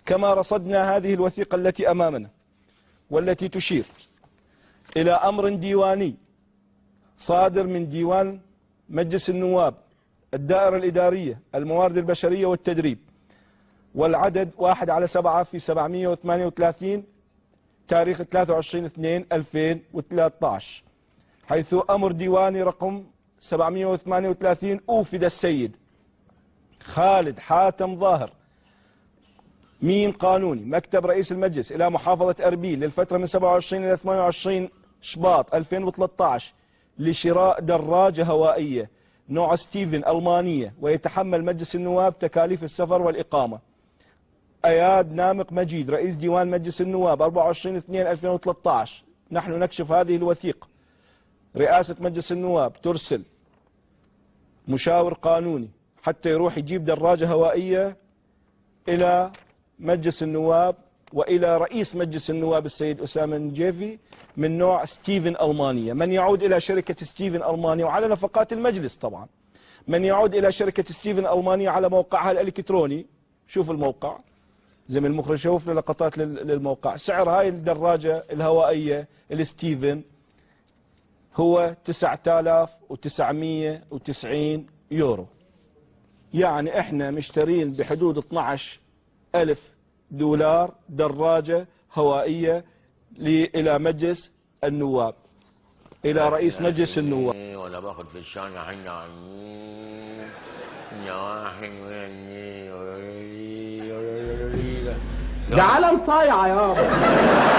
كما رصدنا هذه الوثيقة التي أمامنا والتي تشير إلى أمر ديواني صادر من ديوان مجلس النواب الدائرة الإدارية الموارد البشرية والتدريب، والعدد 1/7 في 738 تاريخ 23/2/2013، حيث أمر ديواني رقم 738 أوفد السيد خالد حاتم ظاهر مين قانوني مكتب رئيس المجلس إلى محافظة أربيل للفترة من 27 إلى 28 شباط 2013 لشراء دراجة هوائية نوع ستيفن ألمانية، ويتحمل مجلس النواب تكاليف السفر والإقامة. أياد نامق مجيد رئيس ديوان مجلس النواب 24/2/2013. نحن نكشف هذه الوثيقة. رئاسة مجلس النواب ترسل مشاور قانوني حتى يروح يجيب دراجة هوائية إلى مجلس النواب وإلى رئيس مجلس النواب السيد أسامة النجيفي من نوع ستيفن ألمانية، من يعود إلى شركة ستيفن ألمانية وعلى نفقات المجلس طبعا، من يعود إلى شركة ستيفن ألمانية على موقعها الإلكتروني. شوف الموقع، زميل المخرج شوف لقطات للموقع. سعر هاي الدراجة الهوائية الستيفن هو 9990 يورو، يعني احنا مشترين بحدود 12,000 دولار دراجة هوائية إلى مجلس النواب، إلى رئيس مجلس النواب. ولا باخد في الشارع حنا ده علم صايعة يابا.